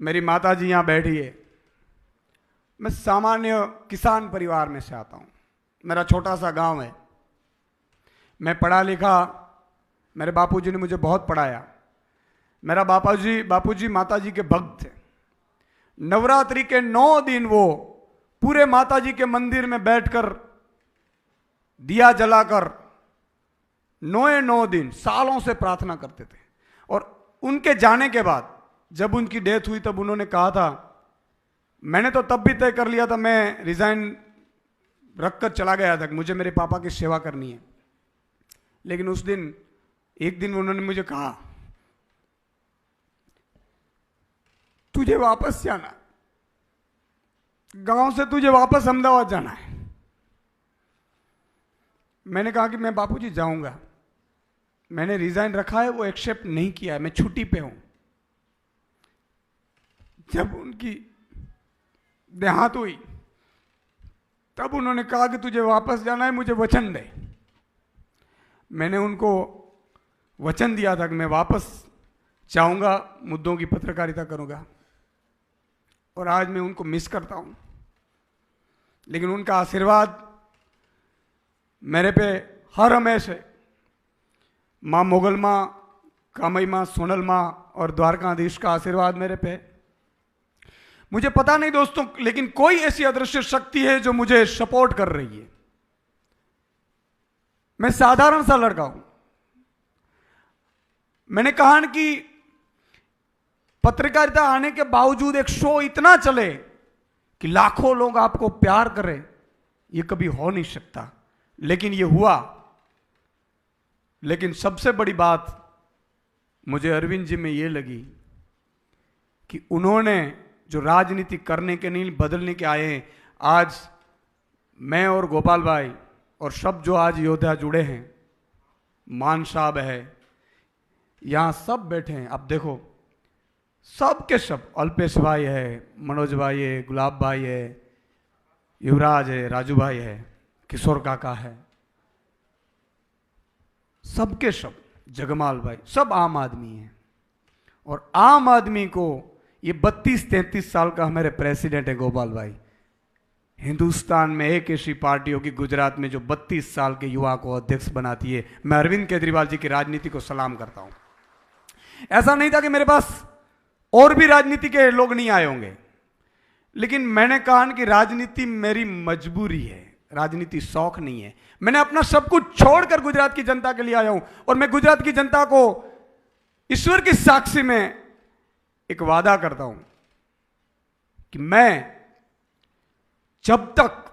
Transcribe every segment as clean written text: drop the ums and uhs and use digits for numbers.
मेरी माता जी यहाँ बैठी है। मैं सामान्य किसान परिवार में से आता हूँ। मेरा छोटा सा गांव है। मैं पढ़ा लिखा, मेरे बापूजी ने मुझे बहुत पढ़ाया। मेरा बापूजी माताजी के भक्त थे। नवरात्रि के 9 दिन वो पूरे माताजी के मंदिर में बैठकर दिया जलाकर 9 दिन सालों से प्रार्थना करते थे। और उनके जाने के बाद जब उनकी डेथ हुई तब उन्होंने कहा था, मैंने तो तब भी तय कर लिया था, मैं रिजाइन रखकर चला गया था कि मुझे मेरे पापा की सेवा करनी है। लेकिन उस दिन एक दिन उन्होंने मुझे कहा, तुझे वापस जाना, गांव से तुझे वापस अहमदाबाद जाना है। मैंने कहा कि मैं बापूजी जाऊंगा। मैंने रिजाइन रखा है, वो एक्सेप्ट नहीं किया है, मैं छुट्टी पे हूं। जब उनकी देहांत हुई तब उन्होंने कहा कि तुझे वापस जाना है, मुझे वचन दे। मैंने उनको वचन दिया था कि मैं वापस जाऊंगा, मुद्दों की पत्रकारिता करूंगा। और आज मैं उनको मिस करता हूं। लेकिन उनका आशीर्वाद मेरे पे हर हमेश है। माँ मोगल माँ, कामई माँ, सोनल माँ और द्वारकाधीश का आशीर्वाद मेरे पे। मुझे पता नहीं दोस्तों, लेकिन कोई ऐसी अदृश्य शक्ति है जो मुझे सपोर्ट कर रही है। मैं साधारण सा लड़का हूं। मैंने कहा ना कि पत्रकारिता आने के बावजूद एक शो इतना चले कि लाखों लोग आपको प्यार करें, यह कभी हो नहीं सकता। लेकिन यह हुआ। लेकिन सबसे बड़ी बात मुझे अरविंद जी में यह लगी कि उन्होंने जो राजनीति करने के नहीं बदलने के आए हैं, आज मैं और गोपाल भाई और सब जो आज योद्धा जुड़े हैं, मान साहब है, यहां सब बैठे हैं। अब देखो सब के सब, अल्पेश भाई है, मनोज भाई है, गुलाब भाई है, युवराज है, राजू भाई है, किशोर काका है, सबके सब, जगमाल भाई, सब आम आदमी हैं। और आम आदमी को ये 32-33 साल का हमारे प्रेसिडेंट है गोपाल भाई। हिंदुस्तान में एक ऐसी पार्टी होगी गुजरात में जो 32 साल के युवा को अध्यक्ष बनाती है। मैं अरविंद केजरीवाल जी की राजनीति को सलाम करता हूं। ऐसा नहीं था कि मेरे पास और भी राजनीति के लोग नहीं आए होंगे, लेकिन मैंने कहा कि राजनीति मेरी मजबूरी है, राजनीति शौक नहीं है। मैंने अपना सब कुछ छोड़कर गुजरात की जनता के लिए आया हूं। और मैं गुजरात की जनता को ईश्वर की साक्षी में एक वादा करता हूं कि मैं जब तक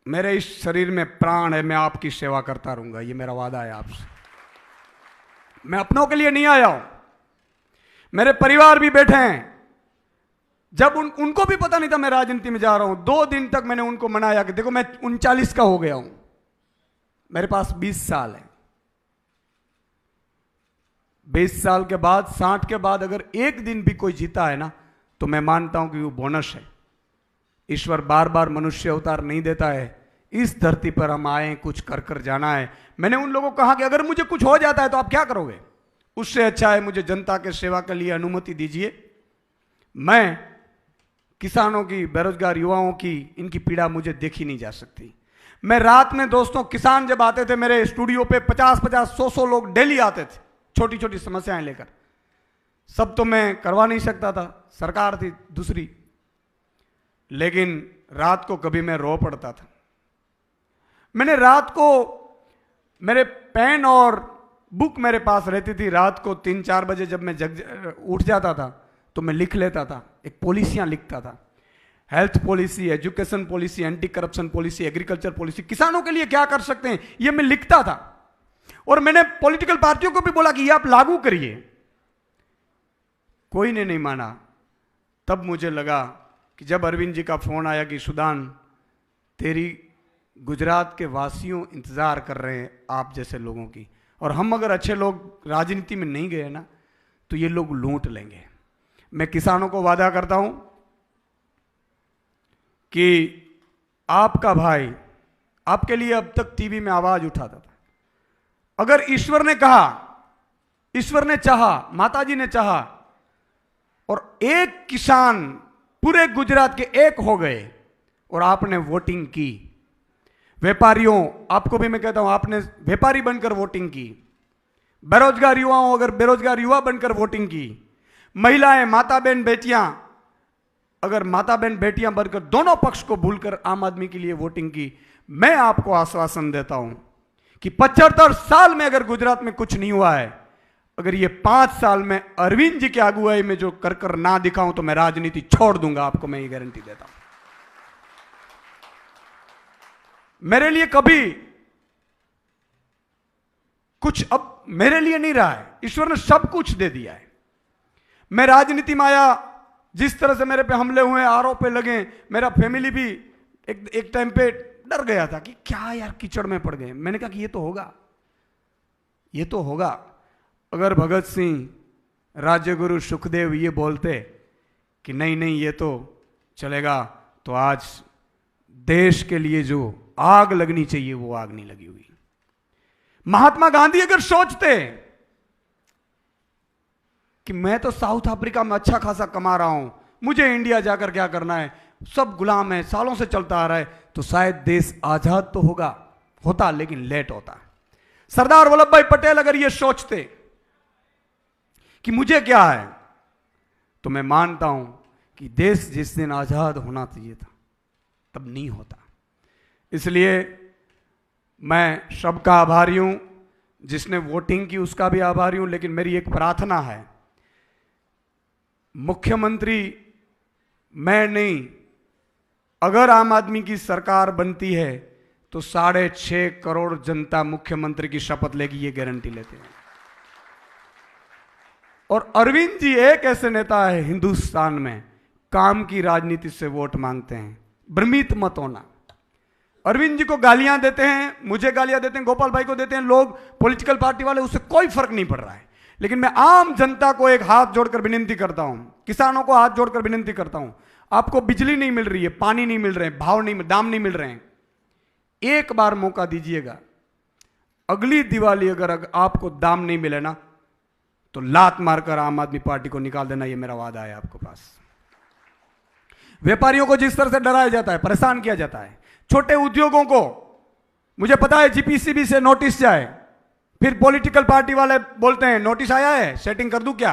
मेरे इस शरीर में प्राण है, मैं आपकी सेवा करता रहूंगा। ये मेरा वादा है आपसे। मैं अपनों के लिए नहीं आया हूं, मेरे परिवार भी बैठे हैं। जब उनको भी पता नहीं था मैं राजनीति में जा रहा हूं, 2 दिन तक मैंने उनको मनाया कि देखो मैं 39 का हो गया हूं, मेरे पास 20 साल है। 20 साल के बाद, 60 के बाद अगर एक दिन भी कोई जीता है ना, तो मैं मानता हूं कि वो बोनस है। ईश्वर बार बार मनुष्य अवतार नहीं देता है। इस धरती पर हम आए, कुछ कर कर जाना है। मैंने उन लोगों को कहा कि अगर मुझे कुछ हो जाता है तो आप क्या करोगे? उससे अच्छा है मुझे जनता के सेवा के लिए अनुमति दीजिए। मैं किसानों की, बेरोजगार युवाओं की, इनकी पीड़ा मुझे देखी नहीं जा सकती। मैं रात में दोस्तों, किसान जब आते थे मेरे स्टूडियो पे, 50-50, 100-100 लोग डेली आते थे छोटी छोटी समस्याएं लेकर। सब तो मैं करवा नहीं सकता था, सरकार थी दूसरी। लेकिन रात को कभी मैं रो पड़ता था। मैंने रात को, मेरे पेन और बुक मेरे पास रहती थी। रात को 3-4 बजे जब मैं उठ जाता था तो मैं लिख लेता था, एक पॉलिसियां लिखता था। Health policy, education policy, anti corruption policy, agriculture policy, किसानों के लिए क्या कर सकते हैं, ये मैं लिखता था। और मैंने पॉलिटिकल पार्टियों को भी बोला कि ये आप लागू करिए। कोई ने नहीं माना। तब मुझे लगा कि जब अरविंद जी का फोन आया कि सुदान, तेरी गुजरात के वासियों इंतजार कर रहे हैं आप जैसे लोगों की, और हम अगर अच्छे लोग राजनीति में नहीं गए ना तो ये लोग लूट लेंगे। मैं किसानों को वादा करता हूं कि आपका भाई आपके लिए अब तक टीवी में आवाज उठाता था। अगर ईश्वर ने कहा, ईश्वर ने चाहा, माताजी ने चाहा, और एक किसान पूरे गुजरात के एक हो गए और आपने वोटिंग की। व्यापारियों, आपको भी मैं कहता हूं, आपने व्यापारी बनकर वोटिंग की। बेरोजगार युवाओं, अगर बेरोजगार युवा बनकर वोटिंग की। महिलाएं, माता बहन, बेटियां, अगर माता बहन बेटियां बनकर दोनों पक्ष को भूलकर आम आदमी के लिए वोटिंग की, मैं आपको आश्वासन देता हूं कि 75 साल में अगर गुजरात में कुछ नहीं हुआ है, अगर ये 5 साल में अरविंद जी की अगुवाई में जो कर ना दिखाऊं तो मैं राजनीति छोड़ दूंगा। आपको मैं ये गारंटी देता हूं। मेरे लिए कभी कुछ अब मेरे लिए नहीं रहा है, ईश्वर ने सब कुछ दे दिया है। मैं राजनीति में आया, जिस तरह से मेरे पे हमले हुए, आरोप पे लगे, मेरा फैमिली भी एक टाइम पे डर गया था कि क्या यार कीचड़ में पड़ गए। मैंने कहा कि ये तो होगा, ये तो होगा। अगर भगत सिंह, राजगुरु, सुखदेव ये बोलते कि नहीं नहीं ये तो चलेगा, तो आज देश के लिए जो आग लगनी चाहिए वो आग नहीं लगी हुई। महात्मा गांधी अगर सोचते कि मैं तो साउथ अफ्रीका में अच्छा खासा कमा रहा हूं, मुझे इंडिया जाकर क्या करना है, सब गुलाम है, सालों से चलता आ रहा है, तो शायद देश आजाद तो होता लेकिन लेट होता। सरदार वल्लभ भाई पटेल अगर ये सोचते कि मुझे क्या है, तो मैं मानता हूं कि देश जिस दिन आजाद होना चाहिए था तब नहीं होता। इसलिए मैं सबका आभारी हूं, जिसने वोटिंग की उसका भी आभारी हूं। लेकिन मेरी एक प्रार्थना है, मुख्यमंत्री मैं नहीं, अगर आम आदमी की सरकार बनती है तो 6.5 करोड़ जनता मुख्यमंत्री की शपथ लेगी, ये गारंटी लेते हैं। और अरविंद जी एक ऐसे नेता है हिंदुस्तान में, काम की राजनीति से वोट मांगते हैं। भ्रमित मत होना। अरविंद जी को गालियां देते हैं, मुझे गालियां देते हैं, गोपाल भाई को देते हैं लोग, पॉलिटिकल पार्टी वाले, उससे कोई फर्क नहीं पड़ रहा है। लेकिन मैं आम जनता को एक हाथ जोड़कर विनती करता हूं, किसानों को हाथ जोड़कर विनती करता हूं, आपको बिजली नहीं मिल रही है, पानी नहीं मिल रहे हैं, दाम नहीं मिल रहे हैं, एक बार मौका दीजिएगा। अगली दिवाली अगर आपको दाम नहीं मिले ना, तो लात मारकर आम आदमी पार्टी को निकाल देना, ये मेरा वादा है आपके पास। व्यापारियों को जिस तरह से डराया जाता है, परेशान किया जाता है, छोटे उद्योगों को, मुझे पता है जीपीसीबी से नोटिस जाए, फिर पॉलिटिकल पार्टी वाले बोलते हैं नोटिस आया है, सेटिंग कर दूं क्या।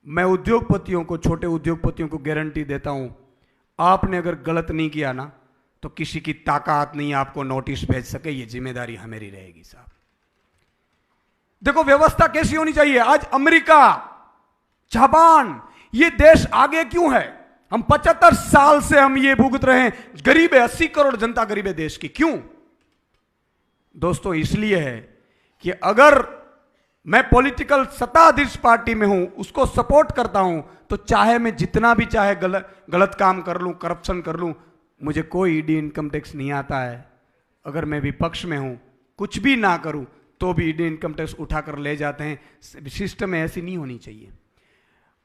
मैं उद्योगपतियों को, छोटे उद्योगपतियों को गारंटी देता हूं, आपने अगर गलत नहीं किया ना, तो किसी की ताकत नहीं आपको नोटिस भेज सके, ये जिम्मेदारी हमारी रहेगी साहब। देखो व्यवस्था कैसी होनी चाहिए। आज अमेरिका, जापान, ये देश आगे क्यों है? हम 75 साल से हम ये भुगत रहे हैं, गरीब है, 80 करोड़ जनता गरीब है देश की। क्यों दोस्तों? इसलिए है कि अगर मैं पॉलिटिकल सत्ताधीश पार्टी में हूं, उसको सपोर्ट करता हूं, तो चाहे मैं जितना भी चाहे गलत काम कर लूं, करप्शन कर लूं, मुझे कोई ईडी इनकम टैक्स नहीं आता है। अगर मैं विपक्ष में हूं, कुछ भी ना करूं, तो भी ईडी इनकम टैक्स उठाकर ले जाते हैं। सिस्टम में ऐसी नहीं होनी चाहिए।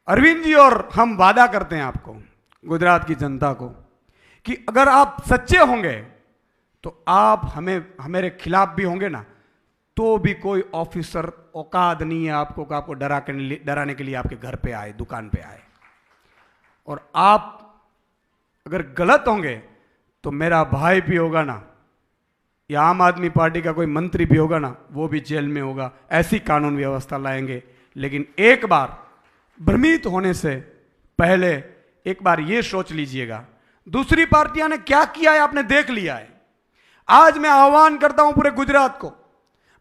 अरविंद जी और हम वादा करते हैं आपको, गुजरात की जनता को, कि अगर आप सच्चे होंगे तो आप हमारे खिलाफ भी होंगे ना, तो भी कोई ऑफिसर औकात नहीं है आपको डराने के लिए आपके घर पे आए, दुकान पे आए। और आप अगर गलत होंगे तो मेरा भाई भी होगा ना, या आम आदमी पार्टी का कोई मंत्री भी होगा ना, वो भी जेल में होगा। ऐसी कानून व्यवस्था लाएंगे। लेकिन एक बार भ्रमित होने से पहले एक बार ये सोच लीजिएगा, दूसरी पार्टियां ने क्या किया है आपने देख लिया है। आज मैं आह्वान करता हूं पूरे गुजरात को,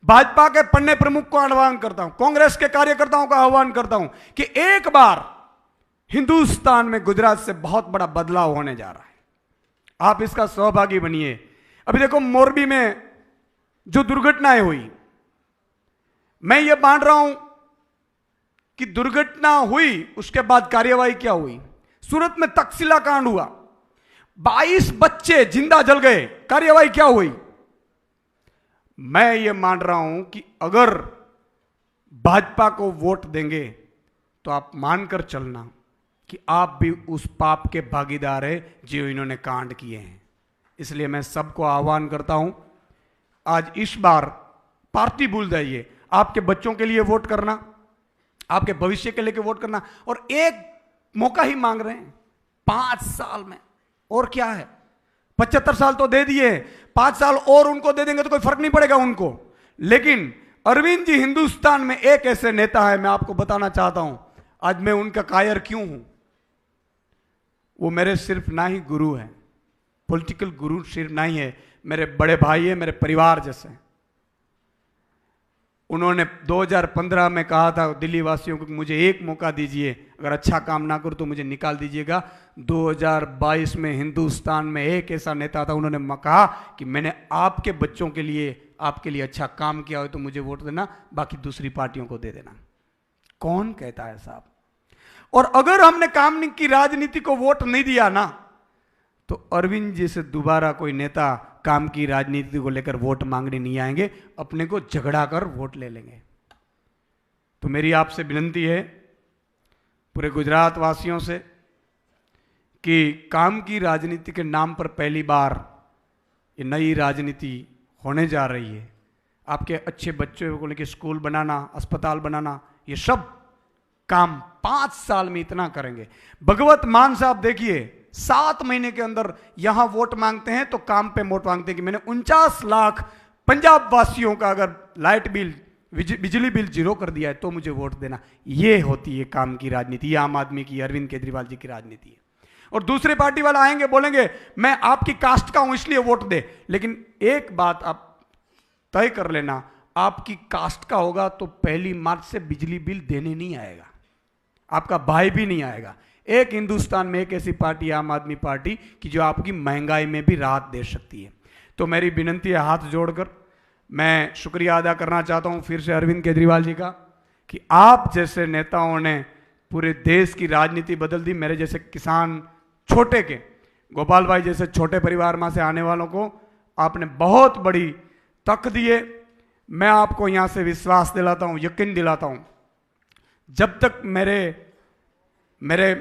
भाजपा के पन्ने प्रमुख को आह्वान करता हूं, कांग्रेस के कार्यकर्ताओं का आह्वान करता हूं कि एक बार हिंदुस्तान में गुजरात से बहुत बड़ा बदलाव होने जा रहा है। आप इसका सहभागी बनिए। अभी देखो मोरबी में जो दुर्घटनाएं हुई, मैं ये मान रहा हूं कि दुर्घटना हुई, उसके बाद कार्यवाही क्या हुई। सूरत में तक्षशिला कांड हुआ, 22 बच्चे जिंदा जल गए, कार्यवाही क्या हुई। मैं ये मान रहा हूं कि अगर भाजपा को वोट देंगे तो आप मानकर चलना कि आप भी उस पाप के भागीदार है जो इन्होंने कांड किए हैं। इसलिए मैं सबको आह्वान करता हूं, आज इस बार पार्टी भूल जाइए, आपके बच्चों के लिए वोट करना, आपके भविष्य के लिए वोट करना। और एक मौका ही मांग रहे हैं 5 साल में। और क्या है, 75 साल तो दे दिए, 5 साल और उनको दे देंगे तो कोई फर्क नहीं पड़ेगा उनको। लेकिन अरविंद जी हिंदुस्तान में एक ऐसे नेता है, मैं आपको बताना चाहता हूं, आज मैं उनका कायर क्यों हूं। वो मेरे सिर्फ ना ही गुरु हैं, पॉलिटिकल गुरु सिर्फ नहीं है, मेरे बड़े भाई है, मेरे परिवार जैसे। उन्होंने 2015 में कहा था दिल्ली वासियों को, मुझे एक मौका दीजिए, अगर अच्छा काम ना करूं तो मुझे निकाल दीजिएगा। 2022 में हिंदुस्तान में एक ऐसा नेता था, उन्होंने कहा कि मैंने आपके बच्चों के लिए, आपके लिए अच्छा काम किया हो तो मुझे वोट देना, बाकी दूसरी पार्टियों को दे देना। कौन कहता है साहब? और अगर हमने काम की राजनीति को वोट नहीं दिया ना, तो अरविंद जी से दोबारा कोई नेता काम की राजनीति को लेकर वोट मांगने नहीं आएंगे, अपने को झगड़ा कर वोट ले लेंगे। तो मेरी आपसे विनती है पूरे गुजरात वासियों से कि काम की राजनीति के नाम पर पहली बार ये नई राजनीति होने जा रही है। आपके अच्छे बच्चों को लेकर स्कूल बनाना, अस्पताल बनाना, ये सब काम 5 साल में इतना करेंगे। भगवत मान साहब देखिए 7 महीने के अंदर यहां वोट मांगते हैं तो काम पे वोट मांगते हैं कि मैंने 49 लाख पंजाब वासियों का अगर लाइट बिल, बिजली बिल 0 कर दिया है तो मुझे वोट देना। ये होती है काम की राजनीति, ये आम आदमी की, अरविंद केजरीवाल जी की राजनीति है। और दूसरे पार्टी वाला आएंगे बोलेंगे मैं आपकी कास्ट का हूं इसलिए वोट दे। लेकिन एक बात आप तय कर लेना, आपकी कास्ट का होगा तो 1 मार्च से बिजली बिल देने नहीं आएगा, आपका भाई भी नहीं आएगा। एक हिंदुस्तान में एक ऐसी पार्टी, आम आदमी पार्टी, कि जो आपकी महंगाई में भी राहत दे सकती है। तो मेरी विनती है, हाथ जोड़कर मैं शुक्रिया अदा करना चाहता हूं फिर से अरविंद केजरीवाल जी का, कि आप जैसे नेताओं ने पूरे देश की राजनीति बदल दी। मेरे जैसे किसान, छोटे के गोपाल भाई जैसे छोटे परिवार में से आने वालों को आपने बहुत बड़ी तक दिए। मैं आपको यहां से विश्वास दिलाता हूं, यकीन दिलाता हूं, जब तक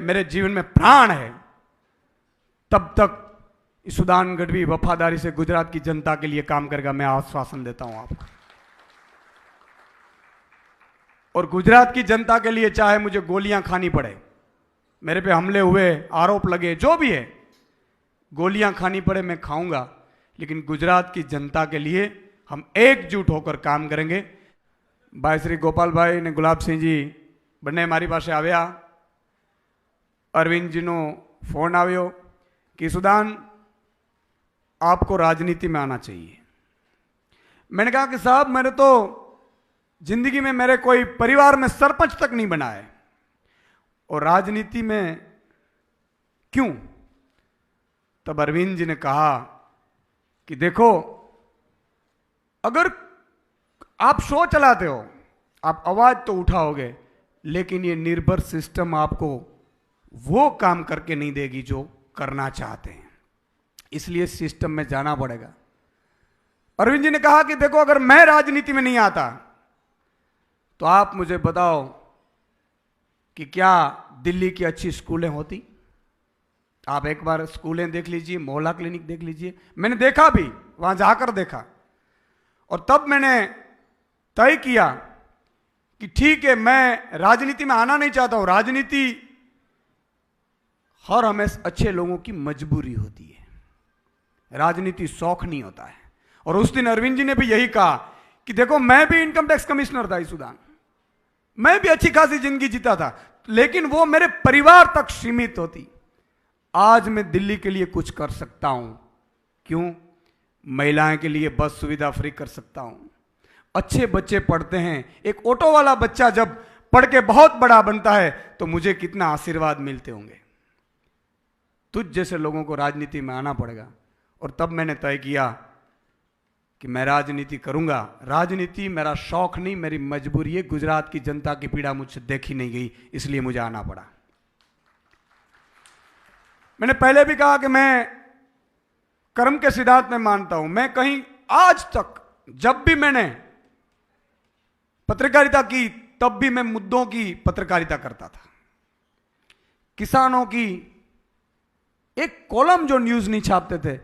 मेरे जीवन में प्राण है तब तक सुदान गढ़वी वफादारी से गुजरात की जनता के लिए काम करेगा, मैं आश्वासन देता हूं आपको। और गुजरात की जनता के लिए चाहे मुझे गोलियां खानी पड़े, मेरे पे हमले हुए, आरोप लगे, जो भी है, गोलियां खानी पड़े मैं खाऊंगा, लेकिन गुजरात की जनता के लिए हम एकजुट होकर काम करेंगे। भाई श्री गोपाल भाई ने गुलाब सिंह जी બંને મારી પાસે આવ્યા। अरविंदजीનો फोन આવ્યો कि सुदान आपको राजनीति में आना चाहिए। मैंने कहा कि साहब मैंने तो जिंदगी में मेरे कोई परिवार में सरपंच तक नहीं बना है, और राजनीति में क्यों? तब अरविंद जी ने कहा कि देखो, अगर आप शो चलाते हो, आप आवाज तो उठाओगे, लेकिन ये निर्भर सिस्टम आपको वो काम करके नहीं देगी जो करना चाहते हैं, इसलिए सिस्टम में जाना पड़ेगा। अरविंद जी ने कहा कि देखो, अगर मैं राजनीति में नहीं आता तो आप मुझे बताओ कि क्या दिल्ली की अच्छी स्कूलें होती? आप एक बार स्कूलें देख लीजिए, मोहल्ला क्लिनिक देख लीजिए। मैंने देखा भी, वहां जाकर देखा, और तब मैंने तय किया कि ठीक है, मैं राजनीति में आना नहीं चाहता हूं। राजनीति हर हमेशा अच्छे लोगों की मजबूरी होती है, राजनीति शौक नहीं होता है। और उस दिन अरविंद जी ने भी यही कहा कि देखो, मैं भी इनकम टैक्स कमिश्नर था इस सुदान, मैं भी अच्छी खासी जिंदगी जीता था, लेकिन वो मेरे परिवार तक सीमित होती। आज मैं दिल्ली के लिए कुछ कर सकता हूं। क्यों? महिलाएं के लिए बस सुविधा फ्री कर सकता हूं, अच्छे बच्चे पढ़ते हैं। एक ऑटो वाला बच्चा जब पढ़ के बहुत बड़ा बनता है तो मुझे कितना आशीर्वाद मिलते होंगे। तुझ जैसे लोगों को राजनीति में आना पड़ेगा। और तब मैंने तय किया कि मैं राजनीति करूंगा। राजनीति मेरा शौक नहीं, मेरी मजबूरी है। गुजरात की जनता की पीड़ा मुझसे देखी नहीं गई, इसलिए मुझे आना पड़ा। मैंने पहले भी कहा कि मैं कर्म के सिद्धांत में मानता हूं। मैं कहीं आज तक जब भी मैंने पत्रकारिता की, तब भी मैं मुद्दों की पत्रकारिता करता था। किसानों की एक कॉलम जो न्यूज नहीं छापते थे,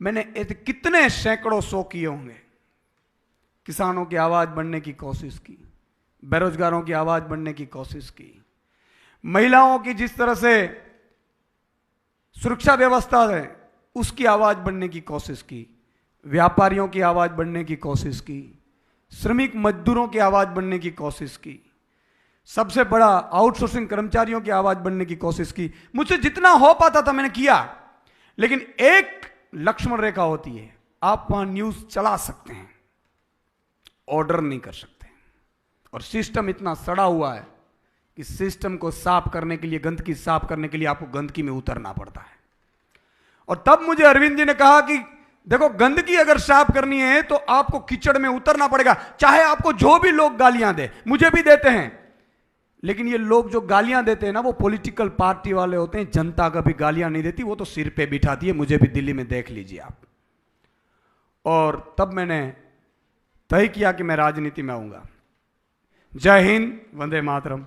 मैंने कितने सैकड़ों 100 किए होंगे। किसानों की आवाज बनने की कोशिश की, बेरोजगारों की आवाज बनने की कोशिश की, महिलाओं की जिस तरह से सुरक्षा व्यवस्था है उसकी आवाज बनने की कोशिश की, व्यापारियों की आवाज बनने की कोशिश की, श्रमिक मजदूरों की आवाज बनने की कोशिश की, सबसे बड़ा आउटसोर्सिंग कर्मचारियों की आवाज बनने की कोशिश की। मुझसे जितना हो पाता था मैंने किया, लेकिन एक लक्ष्मण रेखा होती है, आप वहां न्यूज चला सकते हैं, ऑर्डर नहीं कर सकते। और सिस्टम इतना सड़ा हुआ है कि सिस्टम को साफ करने के लिए, गंदगी साफ करने के लिए आपको गंदगी में उतरना पड़ता है। और तब मुझे अरविंद जी ने कहा कि देखो, गंदगी अगर साफ करनी है तो आपको कीचड़ में उतरना पड़ेगा, चाहे आपको जो भी लोग गालियां दे, मुझे भी देते हैं, लेकिन ये लोग जो गालियां देते हैं ना, वो पॉलिटिकल पार्टी वाले होते हैं। जनता कभी गालियां नहीं देती, वो तो सिर पे बिठाती है। मुझे भी दिल्ली में देख लीजिए आप। और तब मैंने तय किया कि मैं राजनीति में आऊंगा। जय हिंद, वंदे मातरम।